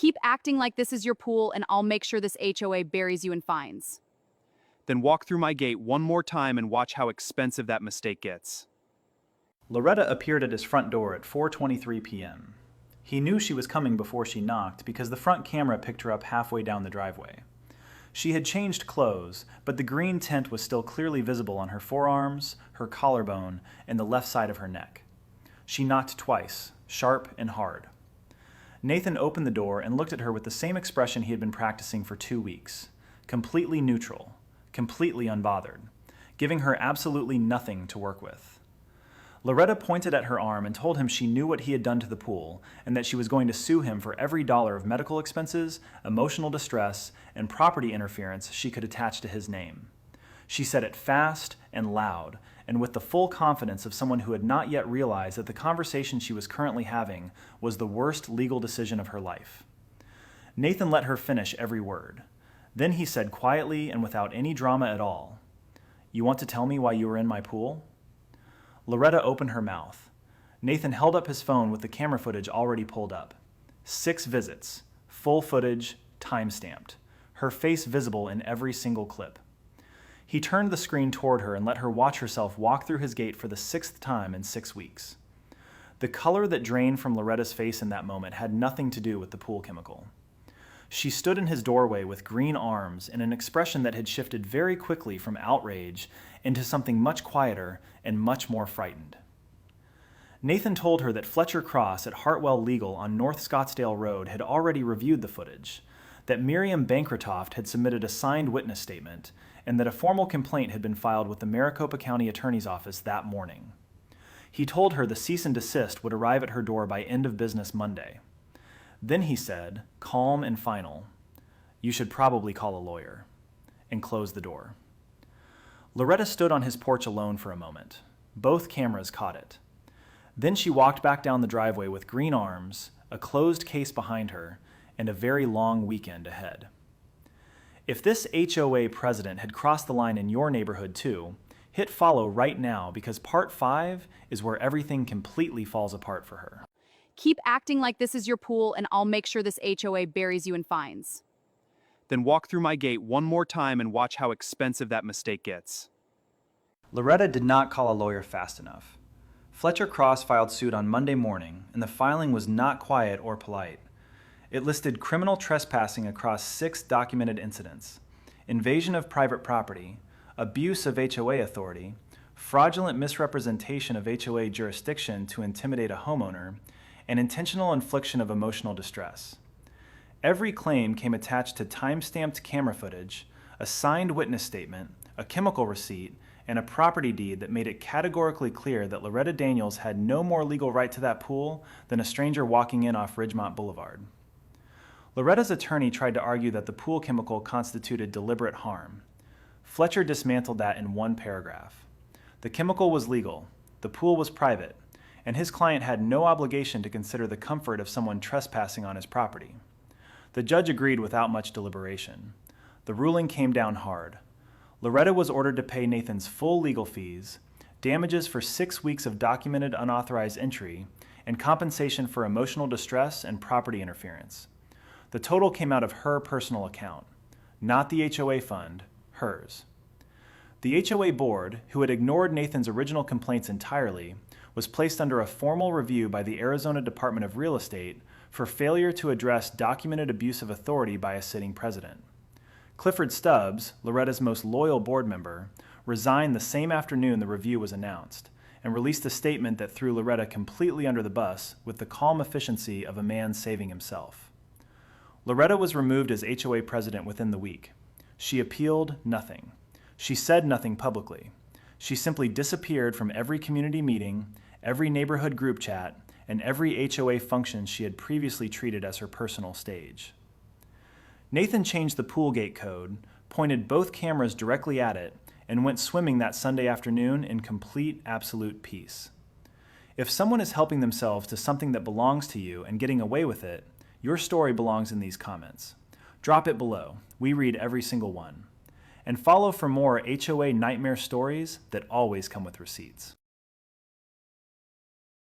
Keep acting like this is your pool, and I'll make sure this HOA buries you in fines. Then walk through my gate one more time and watch how expensive that mistake gets. Loretta appeared at his front door at 4:23 p.m. He knew she was coming before she knocked because the front camera picked her up halfway down the driveway. She had changed clothes, but the green tint was still clearly visible on her forearms, her collarbone, and the left side of her neck. She knocked twice, sharp and hard. Nathan opened the door and looked at her with the same expression he had been practicing for 2 weeks, completely neutral, completely unbothered, giving her absolutely nothing to work with. Loretta pointed at her arm and told him she knew what he had done to the pool and that she was going to sue him for every dollar of medical expenses, emotional distress, and property interference she could attach to his name. She said it fast and loud, and with the full confidence of someone who had not yet realized that the conversation she was currently having was the worst legal decision of her life. Nathan let her finish every word. Then he said quietly and without any drama at all, "You want to tell me why you were in my pool?" Loretta opened her mouth. Nathan held up his phone with the camera footage already pulled up. 6 visits, full footage, time-stamped, her face visible in every single clip. He turned the screen toward her and let her watch herself walk through his gate for the 6th time in 6 weeks. The color that drained from Loretta's face in that moment had nothing to do with the pool chemical. She stood in his doorway with green arms and an expression that had shifted very quickly from outrage into something much quieter and much more frightened. Nathan told her that Fletcher Cross at Hartwell Legal on North Scottsdale Road had already reviewed the footage, that Miriam Bankratoft had submitted a signed witness statement, and that a formal complaint had been filed with the Maricopa County Attorney's Office that morning. He told her the cease and desist would arrive at her door by end of business Monday. Then he said, calm and final, "You should probably call a lawyer," and closed the door. Loretta stood on his porch alone for a moment. Both cameras caught it. Then she walked back down the driveway with green arms, a closed case behind her, and a very long weekend ahead. If this HOA president had crossed the line in your neighborhood too, hit follow right now because part 5 is where everything completely falls apart for her. Keep acting like this is your pool, and I'll make sure this HOA buries you in fines. Then walk through my gate one more time and watch how expensive that mistake gets. Loretta did not call a lawyer fast enough. Fletcher Cross filed suit on Monday morning, and the filing was not quiet or polite. It listed criminal trespassing across 6 documented incidents, invasion of private property, abuse of HOA authority, fraudulent misrepresentation of HOA jurisdiction to intimidate a homeowner, and intentional infliction of emotional distress. Every claim came attached to time-stamped camera footage, a signed witness statement, a chemical receipt, and a property deed that made it categorically clear that Loretta Daniels had no more legal right to that pool than a stranger walking in off Ridgemont Boulevard. Loretta's attorney tried to argue that the pool chemical constituted deliberate harm. Fletcher dismantled that in one paragraph. The chemical was legal, the pool was private, and his client had no obligation to consider the comfort of someone trespassing on his property. The judge agreed without much deliberation. The ruling came down hard. Loretta was ordered to pay Nathan's full legal fees, damages for 6 weeks of documented unauthorized entry, and compensation for emotional distress and property interference. The total came out of her personal account, not the HOA fund, hers. The HOA board, who had ignored Nathan's original complaints entirely, was placed under a formal review by the Arizona Department of Real Estate for failure to address documented abuse of authority by a sitting president. Clifford Stubbs, Loretta's most loyal board member, resigned the same afternoon the review was announced and released a statement that threw Loretta completely under the bus with the calm efficiency of a man saving himself. Loretta was removed as HOA president within the week. She appealed nothing. She said nothing publicly. She simply disappeared from every community meeting, every neighborhood group chat, and every HOA function she had previously treated as her personal stage. Nathan changed the pool gate code, pointed both cameras directly at it, and went swimming that Sunday afternoon in complete, absolute peace. If someone is helping themselves to something that belongs to you and getting away with it, your story belongs in these comments. Drop it below. We read every single one. And follow for more HOA nightmare stories that always come with receipts.